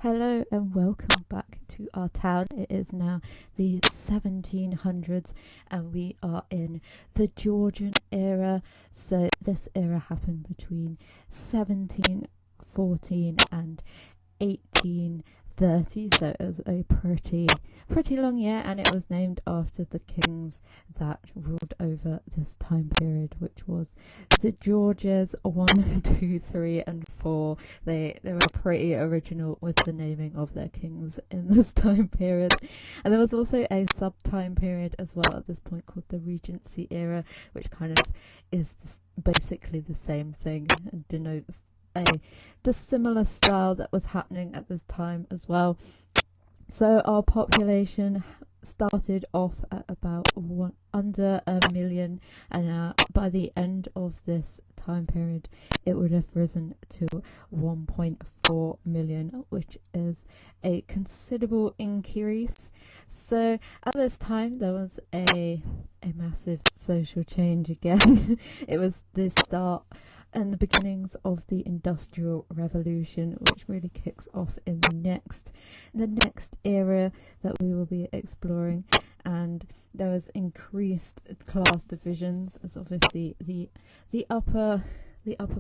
Hello and welcome back to our town. It is now the 1700s and we are in the Georgian era. So this era happened between 1714 and 1830. So it was a pretty long year, and it was named after the kings that ruled over this time period, which was the Georges 1, 2, 3 and 4. They were pretty original with the naming of their kings in this time period. And there was also a sub time period as well at this point called the Regency era, which kind of is basically the same thing and denotes the similar style that was happening at this time as well. So our population started off at about under a million, and by the end of this time period it would have risen to 1.4 million, which is a considerable increase. So at this time there was a massive social change again. It was the start and the beginnings of the Industrial Revolution, which really kicks off in the next era that we will be exploring. And there was increased class divisions, as obviously the upper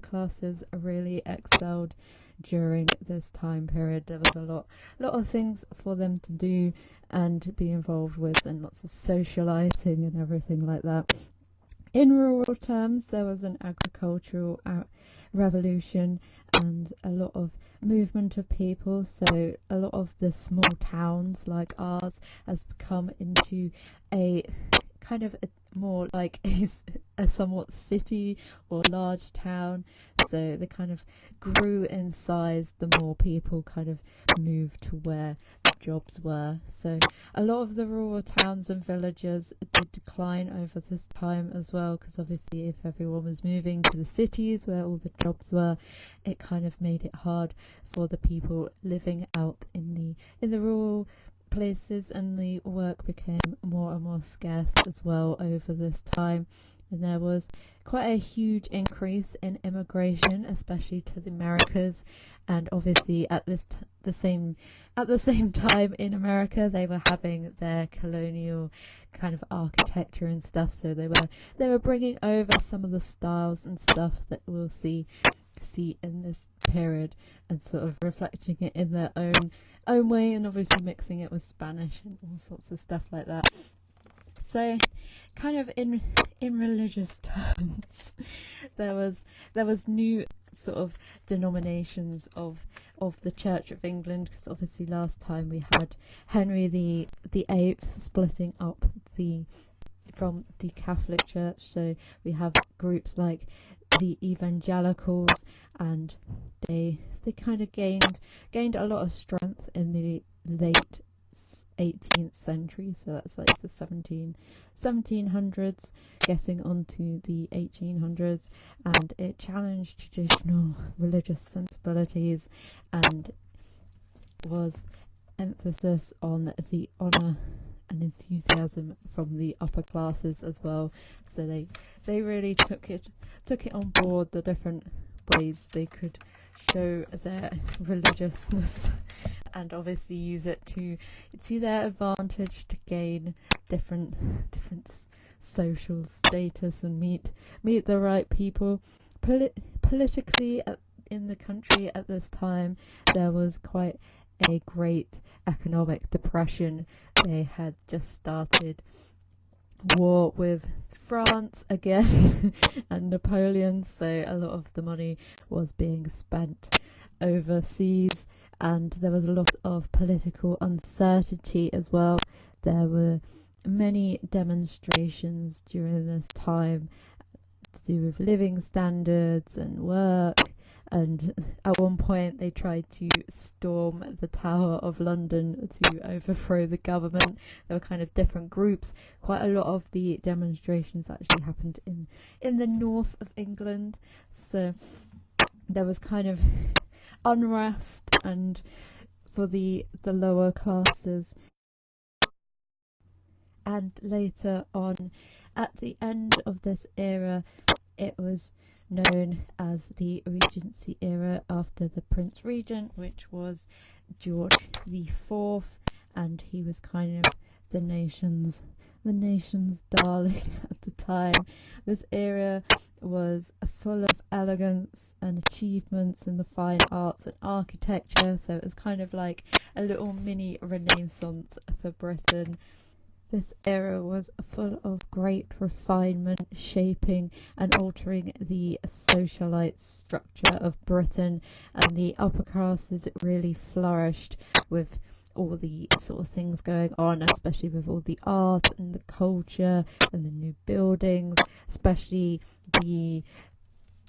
classes really excelled during this time period. There was a lot of things for them to do and be involved with, and lots of socializing and everything like that. In rural terms, there was an agricultural revolution and a lot of movement of people. So a lot of the small towns like ours has become into a kind of more like a somewhat city or large town. So they kind of grew in size the more people kind of moved to where the jobs were. So a lot of the rural towns and villages did decline over this time as well, because obviously if everyone was moving to the cities where all the jobs were, it kind of made it hard for the people living out in the rural places, and the work became more and more scarce as well over this time. And there was quite a huge increase in immigration, especially to the Americas. And obviously at the same time in America, they were having their colonial kind of architecture and stuff. So they were bringing over some of the styles and stuff that we'll see in this period, and sort of reflecting it in their own way, and obviously mixing it with Spanish and all sorts of stuff like that. So kind of in religious terms, there was new sort of denominations of the Church of England, because obviously last time we had Henry the Eighth splitting up from the Catholic Church. So we have groups like the evangelicals, and they kind of gained a lot of strength in the late 18th century. So that's like the 1700s getting onto the 1800s, and it challenged traditional religious sensibilities and was emphasis on the honour and enthusiasm from the upper classes as well. So they really took it on board, the different ways they could show their religiousness and obviously use it to their advantage to gain different social status and meet the right people. Politically in the country at this time, there was quite a great economic depression. They had just started war with France again and Napoleon, so a lot of the money was being spent overseas, and there was a lot of political uncertainty as well. There were many demonstrations during this time to do with living standards and work. And at one point they tried to storm the Tower of London to overthrow the government. There were kind of different groups. Quite a lot of the demonstrations actually happened in the north of England. So there was kind of unrest and for the lower classes. And later on, at the end of this era, it was known as the Regency era after the Prince Regent, which was George the Fourth, and he was kind of the nation's darling at the time. This era was full of elegance and achievements in the fine arts and architecture, so it was kind of like a little mini Renaissance for Britain. This era was full of great refinement, shaping and altering the socialite structure of Britain, and the upper classes really flourished with all the sort of things going on, especially with all the art and the culture and the new buildings. Especially the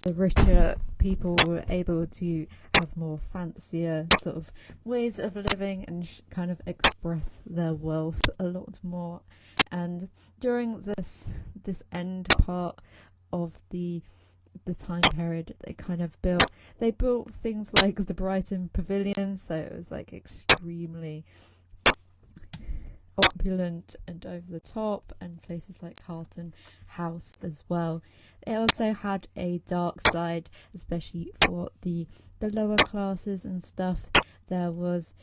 richer people were able to have more fancier sort of ways of living and kind of express their wealth a lot more. And during this end part of the time period, they built things like the Brighton Pavilion, so it was like extremely opulent and over the top, and places like Carlton House as well. It also had a dark side, especially for the lower classes and stuff. There was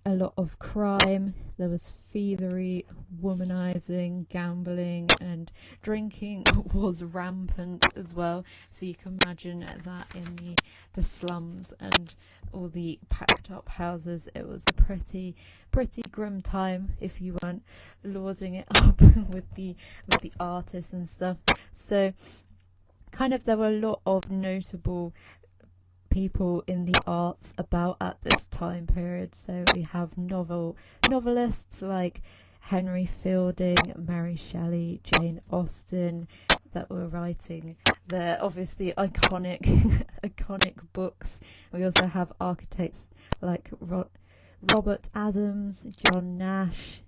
a lot of crime, there was thievery, womanizing, gambling, and drinking was rampant as well. So you can imagine that in the slums and all the packed up houses. It was a pretty grim time if you weren't lording it up with the artists and stuff. So kind of there were a lot of notable people in the arts about at this time period. So we have novelists like Henry Fielding, Mary Shelley, Jane Austen, that were writing their obviously iconic books. We also have architects like Robert Adams, John Nash,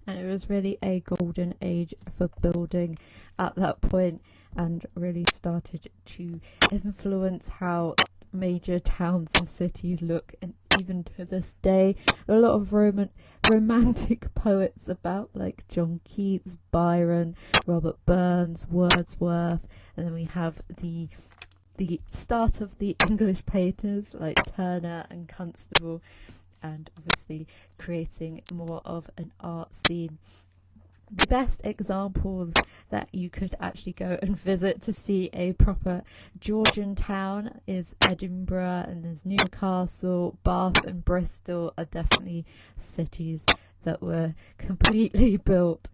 and it was really a golden age for building at that point, and really started to influence how major towns and cities look. And even to this day, there are a lot of romantic poets about, like John Keats, Byron, Robert Burns, Wordsworth, and then we have the start of the English painters like Turner and Constable, and obviously creating more of an art scene. The best examples that you could actually go and visit to see a proper Georgian town is Edinburgh, and there's Newcastle, Bath and Bristol are definitely cities that were completely built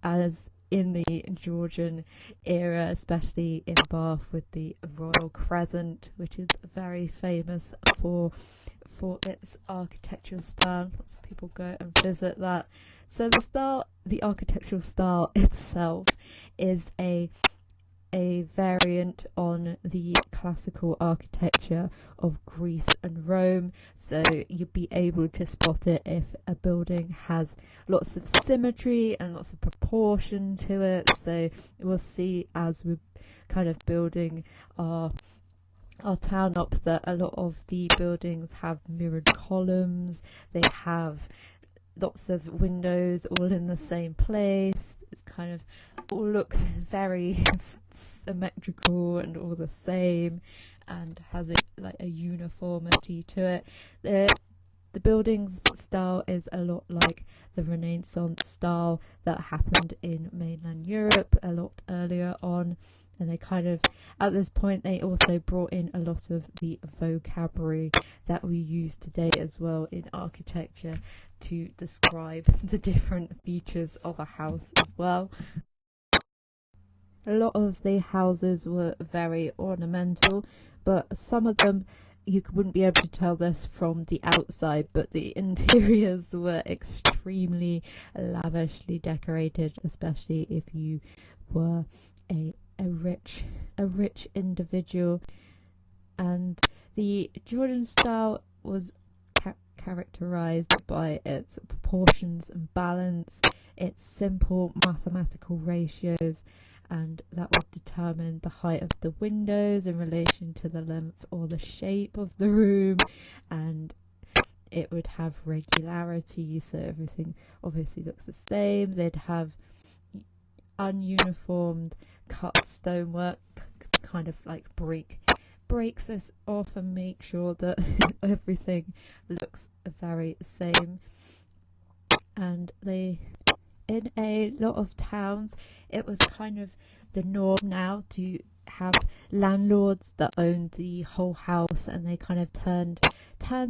as in the Georgian era, especially in Bath with the Royal Crescent, which is very famous for its architectural style. Lots of people go and visit that. So the architectural style itself is a variant on the classical architecture of Greece and Rome. So you'd be able to spot it if a building has lots of symmetry and lots of proportion to it. So we'll see as we're kind of building our town up that a lot of the buildings have mirrored columns. They have lots of windows all in the same place. It's kind of all look very symmetrical and all the same, and has a uniformity to it. The building's style is a lot like the Renaissance style that happened in mainland Europe a lot earlier on. And they kind of, at this point, they also brought in a lot of the vocabulary that we use today as well in architecture to describe the different features of a house as well. A lot of the houses were very ornamental, but some of them you wouldn't be able to tell this from the outside, but the interiors were extremely lavishly decorated, especially if you were a rich individual. And the Georgian style was characterized by its proportions and balance, its simple mathematical ratios, and that would determine the height of the windows in relation to the length or the shape of the room, and it would have regularity, so everything obviously looks the same. They'd have ununiformed cut stonework, kind of like break this off and make sure that everything looks very same. And in a lot of towns, it was kind of the norm now to have landlords that owned the whole house, and they kind of turned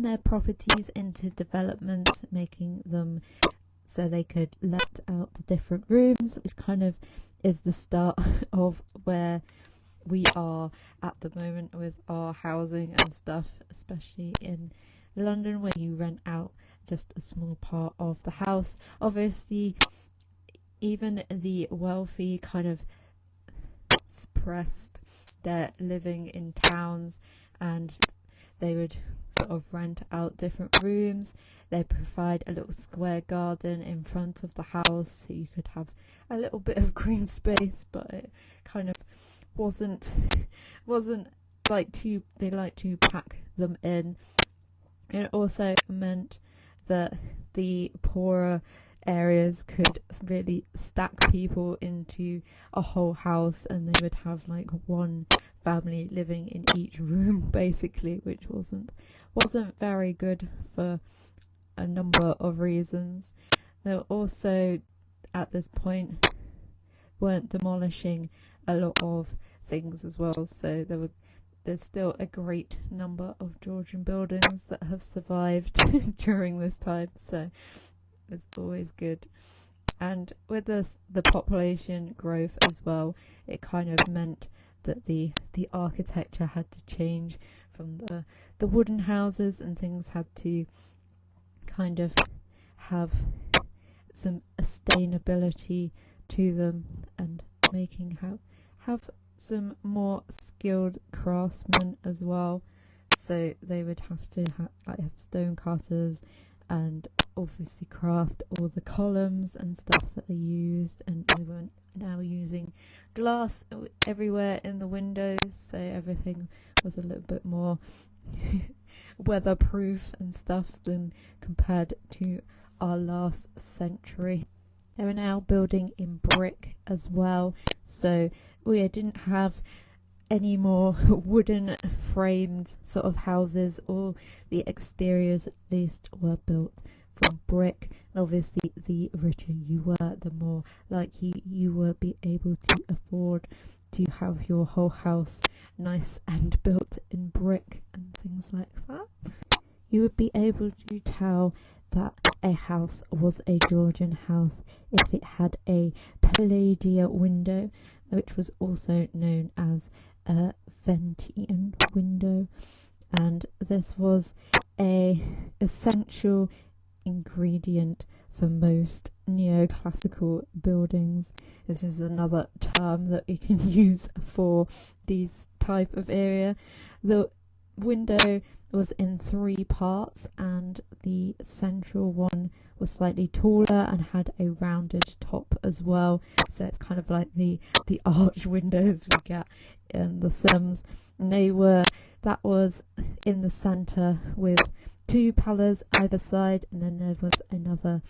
their properties into developments, making them so they could let out the different rooms, which kind of is the start of where we are at the moment with our housing and stuff, especially in London, where you rent out just a small part of the house. Obviously, even the wealthy kind of suppressed their living in towns, and they would sort of rent out different rooms. They provide a little square garden in front of the house, so you could have a little bit of green space, but it kind of wasn't like they like to pack them in. It also meant that the poorer areas could really stack people into a whole house, and they would have like one family living in each room basically, which wasn't very good for a number of reasons. They were also at this point weren't demolishing a lot of things as well, so there's still a great number of Georgian buildings that have survived during this time, so it's always good. And with the population growth as well, it kind of meant that the architecture had to change from the wooden houses, and things had to kind of have some sustainability to them, and making have some more skilled craftsmen as well. So they would have to have stone cutters and obviously craft all the columns and stuff that they used, and they were now using glass everywhere in the windows, so everything was a little bit more weatherproof and stuff than compared to our last century. They were now building in brick as well, so we didn't have any more wooden framed sort of houses. All the exteriors at least were built from brick, and obviously the richer you were, the more likely you will be able to afford to have your whole house nice and built in brick and things like that. You would be able to tell that a house was a Georgian house if it had a Palladia window, which was also known as a Ventian window, and this was a essential ingredient for most neoclassical buildings. This is another term that we can use for these type of area. The window was in 3 parts, and the central one was slightly taller and had a rounded top as well, so it's kind of like the arch windows we get in The Sims. And that was in the center with 2 pillars either side, and then there was another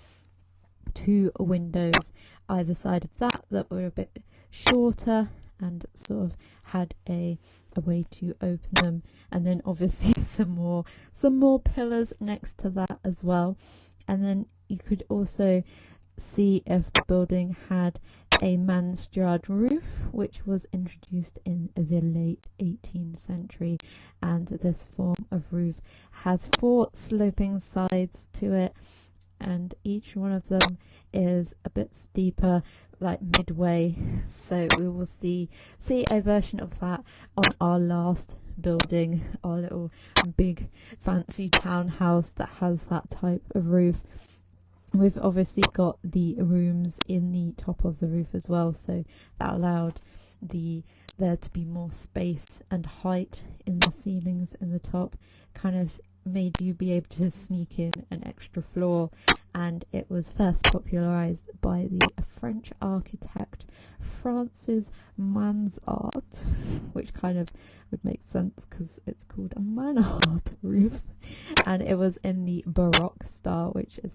2 windows either side of that were a bit shorter and sort of had a way to open them, and then obviously some more pillars next to that as well. And then you could also see if the building had a mansard roof, which was introduced in the late 18th century, and this form of roof has 4 sloping sides to it, and each one of them is a bit steeper, like midway. So we will see a version of that on our last building, our little big fancy townhouse that has that type of roof. We've obviously got the rooms in the top of the roof as well, so that allowed there to be more space and height in the ceilings in the top, kind of made you be able to sneak in an extra floor. And it was first popularized by the French architect Francis Mansart, which kind of would make sense because it's called a mansard roof, and it was in the Baroque style, which is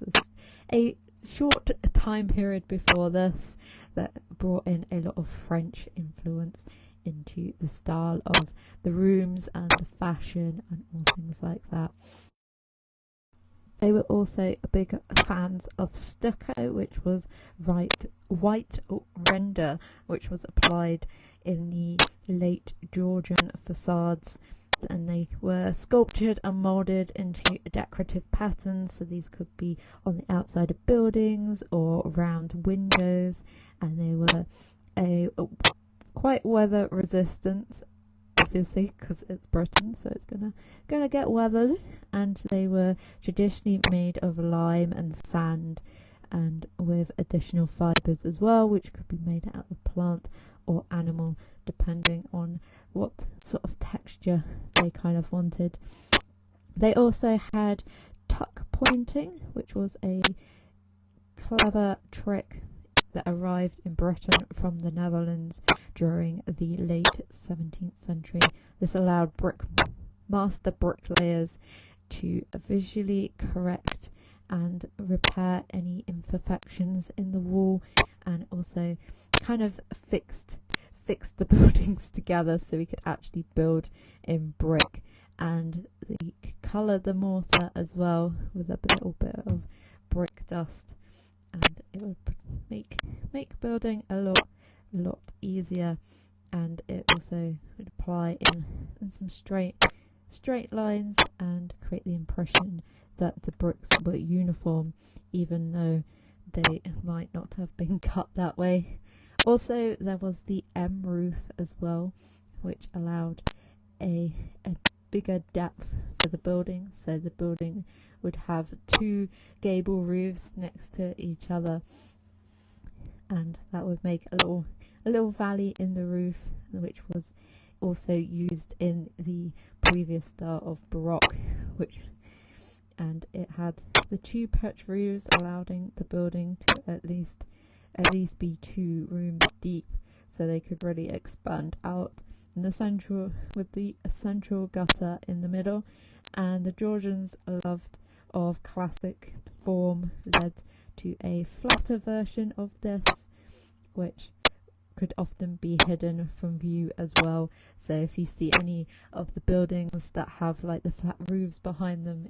a short time period before this that brought in a lot of French influence into the style of the rooms and the fashion and all things like that. They were also big fans of stucco, which was white render, which was applied in the late Georgian facades, and they were sculptured and moulded into decorative patterns. So these could be on the outside of buildings or around windows, and they were quite weather resistant, obviously, because it's Britain, so it's gonna get weathered. And they were traditionally made of lime and sand, and with additional fibres as well, which could be made out of plant or animal, depending on what sort of texture they kind of wanted. They also had tuck pointing, which was a clever trick that arrived in Britain from the Netherlands during the late 17th century. This allowed master bricklayers to visually correct and repair any imperfections in the wall, and also kind of fixed the buildings together so we could actually build in brick. And they coloured the mortar as well with a little bit of brick dust, and it would make building a lot easier. And it also would apply in some straight lines and create the impression that the bricks were uniform, even though they might not have been cut that way. Also, there was the M roof as well, which allowed a bigger depth for the building. So the building would have two gable roofs next to each other, and that would make a little valley in the roof, which was also used in the previous style of Baroque, and it had the two perch roofs, allowing the building to at least be 2 rooms deep, so they could really expand out in the central, with the central gutter in the middle. And the Georgians' love of classic form led to a flatter version of this, which could often be hidden from view as well. So if you see any of the buildings that have like the flat roofs behind them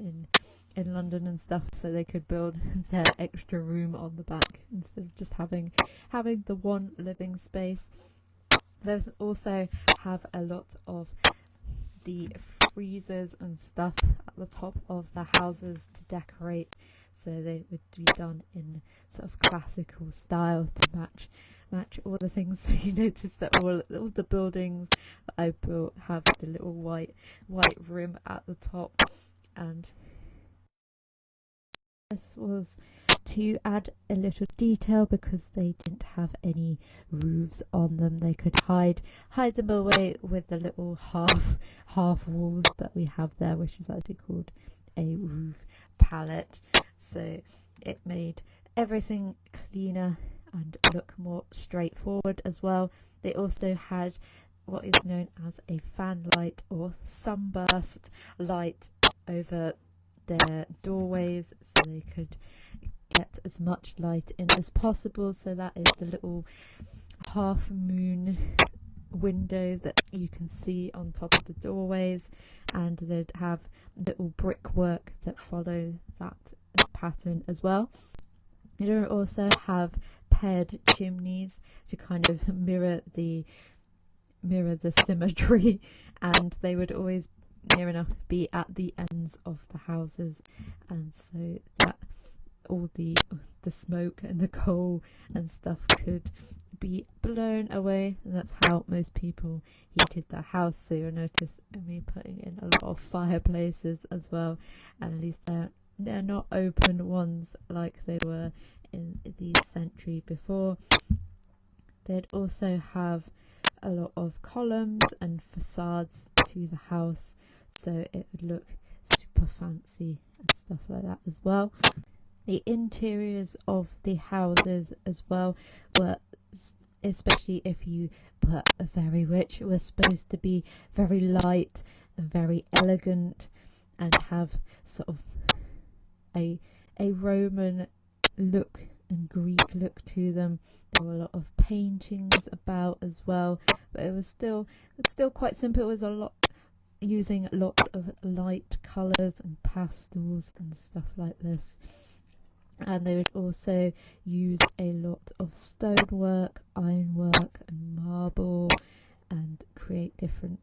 in London and stuff, so they could build their extra room on the back instead of just having the one living space. There's also have a lot of the friezes and stuff at the top of the houses to decorate, so they would be done in sort of classical style to match all the things. So you notice that all the buildings that I built have the little white rim at the top, and this was to add a little detail because they didn't have any roofs on them. They could hide them away with the little half walls that we have there, which is actually called a roof palette. So it made everything cleaner and look more straightforward as well. They also had what is known as a fan light or sunburst light over their doorways, so they could get as much light in as possible. So that is the little half moon window that you can see on top of the doorways, and they'd have little brickwork that follow that pattern as well. You'd also have paired chimneys to kind of mirror the symmetry, and they would always near enough be at the ends of the houses, and so that all the smoke and the coal and stuff could be blown away. And that's how most people heated their house. So you'll notice me putting in a lot of fireplaces as well, and at least they're not open ones like they were in the century before. They'd also have a lot of columns and facades to the house, so it would look super fancy and stuff like that as well. The interiors of the houses as well were, especially if you were very rich, were supposed to be very light and very elegant and have sort of a Roman look and Greek look to them. There were a lot of paintings about as well, but it was still quite simple. It was a lot using lots of light colours and pastels and stuff like this. And they would also use a lot of stonework, ironwork and marble, and create different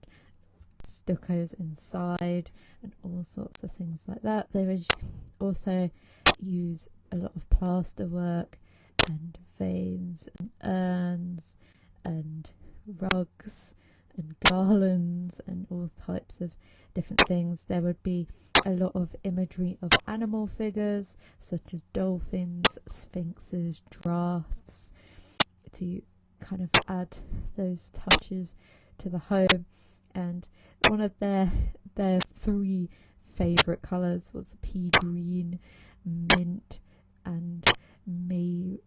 stuccos inside and all sorts of things like that. They would also use a lot of plaster work and vanes and urns and rugs and garlands and all types of different things. There would be a lot of imagery of animal figures such as dolphins, sphinxes, giraffes, to kind of add those touches to the home. And one of their 3 favourite colours was pea green, mint and mauve.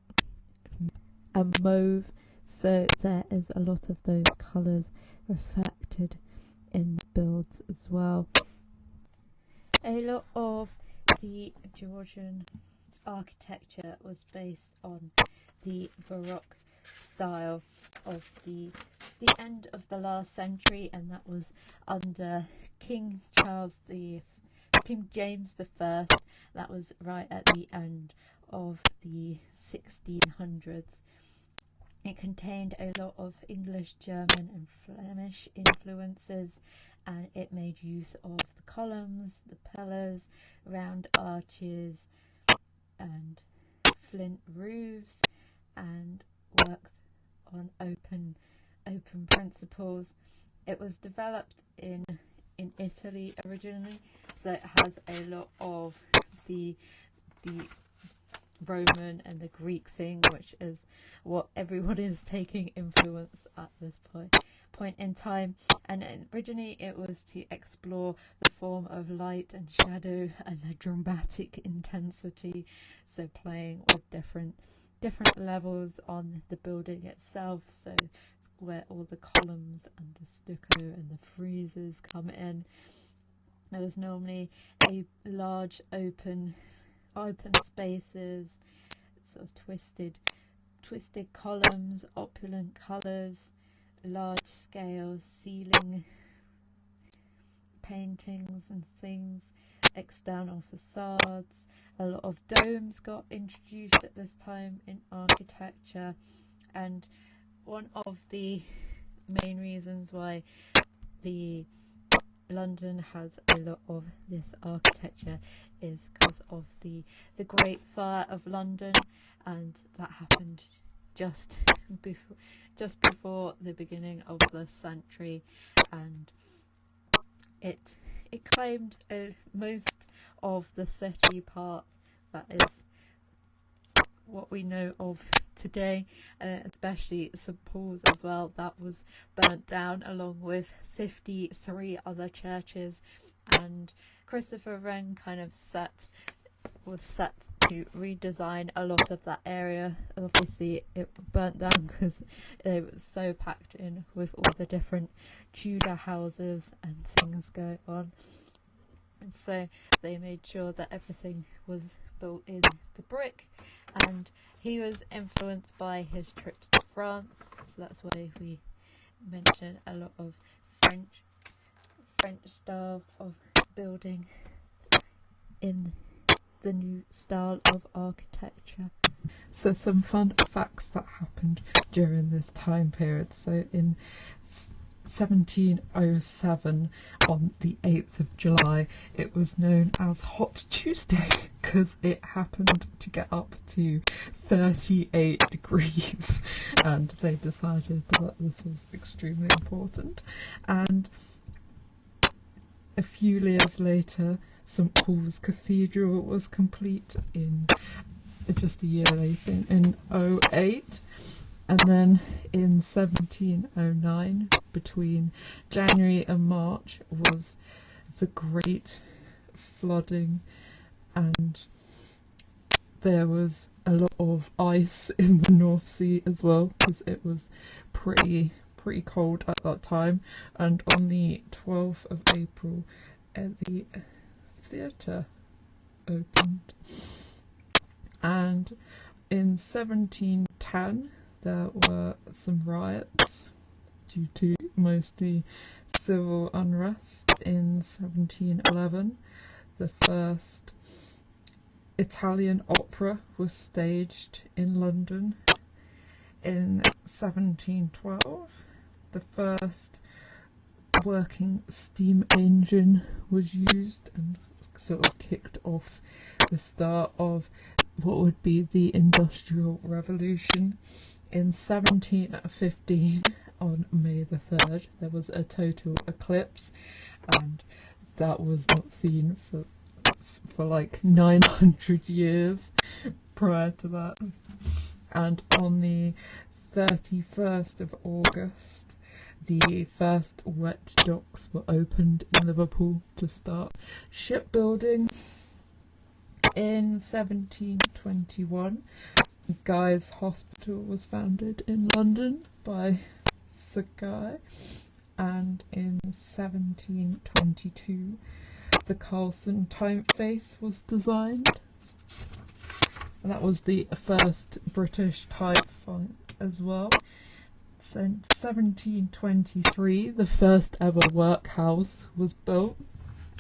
So there is a lot of those colours reflected in the builds as well. A lot of the Georgian architecture was based on the Baroque style of the end of the last century, and that was under King James I. That was right at the end of the 1600s. It contained a lot of English, German and Flemish influences, and it made use of the columns, the pillars, round arches and flint roofs, and worked on open principles. It was developed in Italy originally, so it has a lot of the Roman and the Greek thing, which is what everyone is taking influence at this point in time. And originally it was to explore the form of light and shadow and the dramatic intensity, so playing with different levels on the building itself. So where all the columns and the stucco and the friezes come in, there was normally a large open spaces, sort of twisted columns, opulent colours, large scale ceiling paintings and things, external facades. A lot of domes got introduced at this time in architecture, and one of the main reasons why the London has a lot of this architecture is because of the Great Fire of London, and that happened just before the beginning of the century, and it claimed most of the city part that is what we know of today, especially St Paul's as well. That was burnt down along with 53 other churches, and Christopher Wren was set to redesign a lot of that area. Obviously it burnt down because it was so packed in with all the different Tudor houses and things going on, and so they made sure that everything was built in the brick. And he was influenced by his trips to France, so that's why we mention a lot of French style of building in the new style of architecture. So some fun facts that happened during this time period. So in 1707, on the 8th of July, it was known as Hot Tuesday because it happened to get up to 38 degrees, and they decided that this was extremely important. And a few years later, St Paul's Cathedral was complete in just a year later, in 08. And then in 1709, between January and March, was the Great Flooding, and there was a lot of ice in the North Sea as well, because it was pretty cold at that time. And on the 12th of April, the theatre opened. And in 1710, there were some riots due to mostly civil unrest. In 1711, the first Italian opera was staged in London. In 1712, the first working steam engine was used and sort of kicked off the start of what would be the Industrial Revolution. In 1715, on May the 3rd, there was a total eclipse, and that was not seen for like 900 years prior to that. And on the 31st of August, the first wet docks were opened in Liverpool to start shipbuilding. In 1721, Guy's Hospital was founded in London by Sir Guy, and in 1722, the Carlson typeface was designed. And that was the first British type font as well. In 1723, the first ever workhouse was built,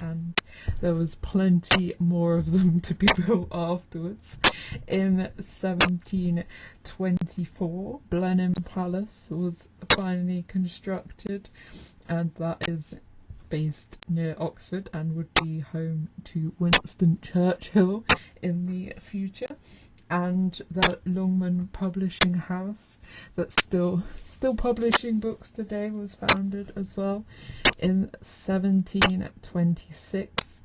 and there was plenty more of them to be built afterwards. In 1724, Blenheim Palace was finally constructed, and that is based near Oxford and would be home to Winston Churchill in the future. And the Longman Publishing House, that's still publishing books today, was founded as well in 1726.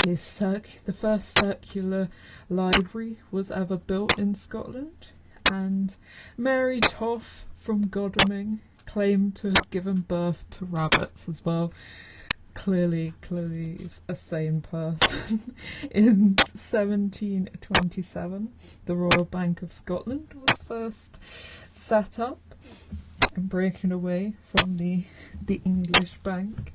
The first circular library was ever built in Scotland, and Mary Toff from Godalming claimed to have given birth to rabbits as well. Clearly is a sane person. In 1727, the Royal Bank of Scotland was first set up, and breaking away from the English bank.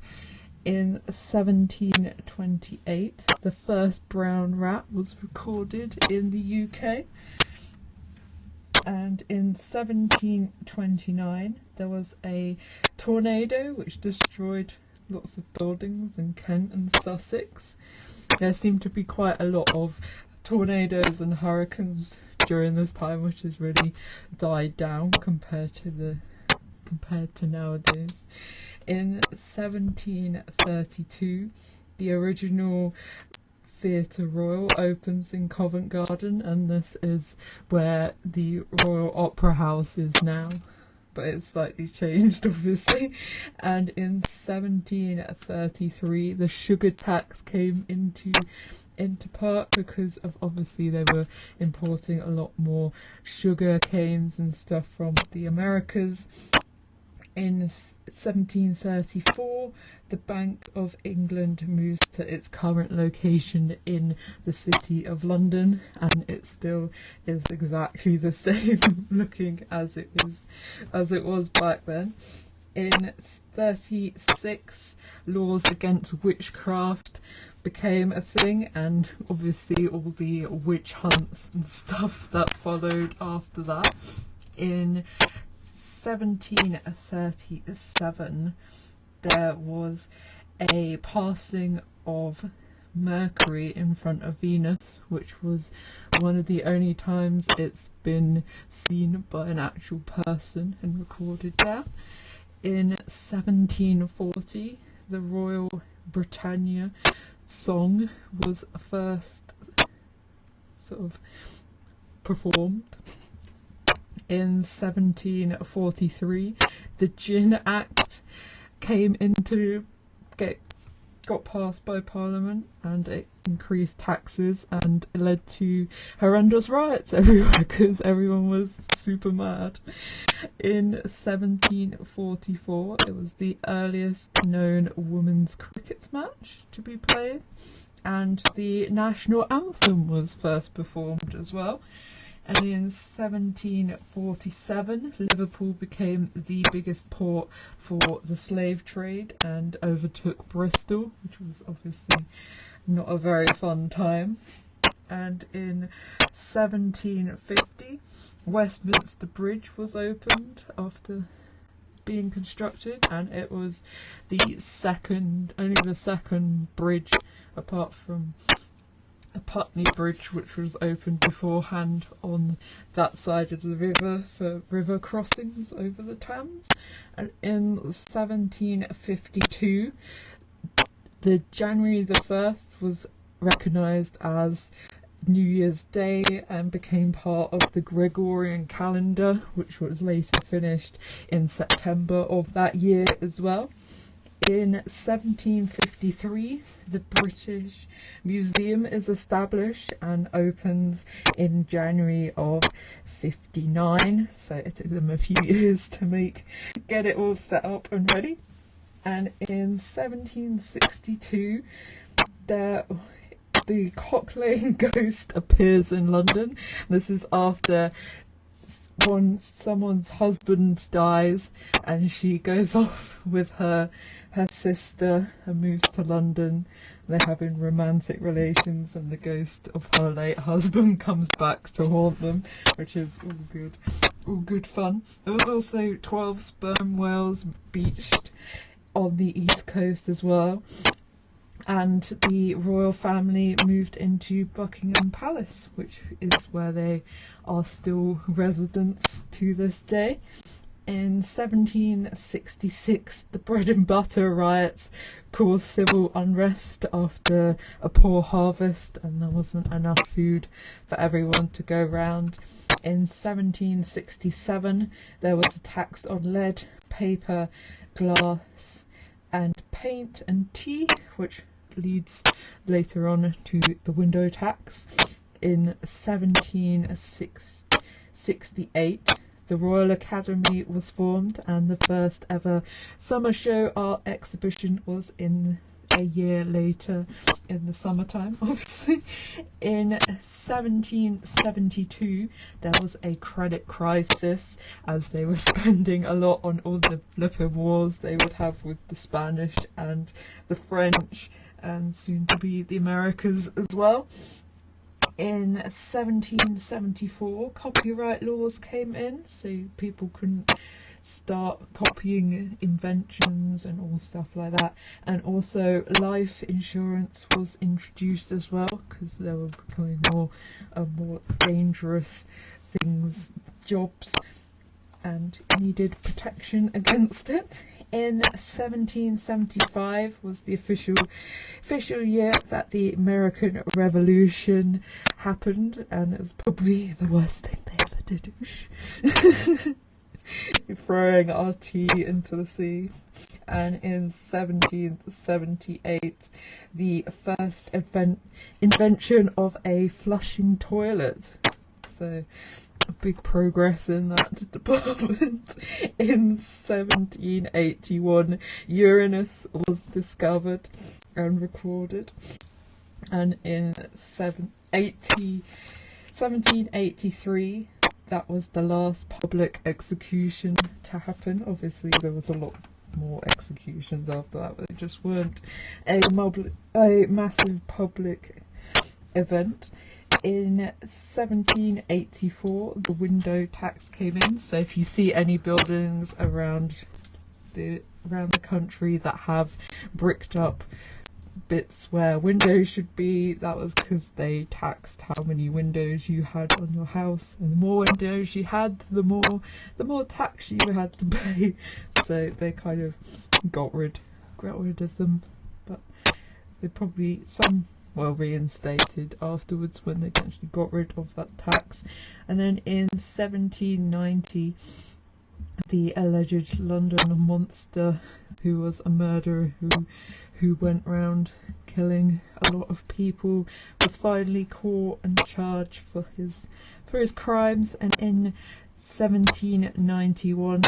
In 1728, the first brown rat was recorded in the UK. And in 1729, there was a tornado which destroyed lots of buildings in Kent and Sussex. There seemed to be quite a lot of tornadoes and hurricanes during this time, which has really died down compared to nowadays. In 1732, the original Theatre Royal opens in Covent Garden, and this is where the Royal Opera House is now, but it's slightly changed obviously. And in 1733, the sugar tax came into part because of, obviously, they were importing a lot more sugar canes and stuff from the Americas. In 1734, the Bank of England moves to its current location in the City of London, and it still is exactly the same looking as it was back then. In 36, laws against witchcraft became a thing, and obviously all the witch hunts and stuff that followed after that. In 1737, there was a passing of Mercury in front of Venus, which was one of the only times it's been seen by an actual person and recorded there. In 1740, the Royal Britannia song was first sort of performed. In 1743, the Gin Act got passed by Parliament, and it increased taxes and led to horrendous riots everywhere because everyone was super mad. In 1744, it was the earliest known women's cricket match to be played, and the national anthem was first performed as well. And in 1747, Liverpool became the biggest port for the slave trade and overtook Bristol, which was obviously not a very fun time. And in 1750, Westminster Bridge was opened after being constructed, and it was only the second bridge, apart from a Putney Bridge, which was opened beforehand on that side of the river for river crossings over the Thames. And in 1752, the January the 1st was recognised as New Year's Day and became part of the Gregorian calendar, which was later finished in September of that year as well. In 1753, the British Museum is established and opens in January of 59, so it took them a few years to get it all set up and ready. And in 1762, the Cock Lane ghost appears in London. This is after someone's husband dies, and she goes off with her sister and moves to London. They're having romantic relations, and the ghost of her late husband comes back to haunt them, which is all good fun. There was also 12 sperm whales beached on the east coast as well, and the royal family moved into Buckingham Palace, which is where they are still residents to this day. In 1766, the bread and butter riots caused civil unrest after a poor harvest, and there wasn't enough food for everyone to go round. In 1767, there was a tax on lead, paper, glass, and paint and tea, which leads later on to the window tax. In 1768, the Royal Academy was formed, and the first ever summer show art exhibition was in a year later in the summertime, obviously. In 1772, there was a credit crisis, as they were spending a lot on all the flipping wars they would have with the Spanish and the French, and soon to be the Americas as well. In 1774, copyright laws came in, so people couldn't start copying inventions and all stuff like that. And also life insurance was introduced as well, because there were becoming more dangerous jobs, and needed protection against it. In 1775 was the official year that the American Revolution happened, and it was probably the worst thing they ever did. Throwing our tea into the sea. And in 1778, the first invention of a flushing toilet. So big progress in that department. In 1781, Uranus was discovered and recorded, and in 1783, that was the last public execution to happen. Obviously there was a lot more executions after that, but they just weren't a massive public event. In 1784, the window tax came in. So if you see any buildings around the country that have bricked up bits where windows should be, that was because they taxed how many windows you had on your house, and the more windows you had, the more tax you had to pay. So they kind of got rid of them, but they probably reinstated afterwards when they actually got rid of that tax. And then in 1790, the alleged London monster, who was a murderer who went round killing a lot of people, was finally caught and charged for his crimes. And in 1791,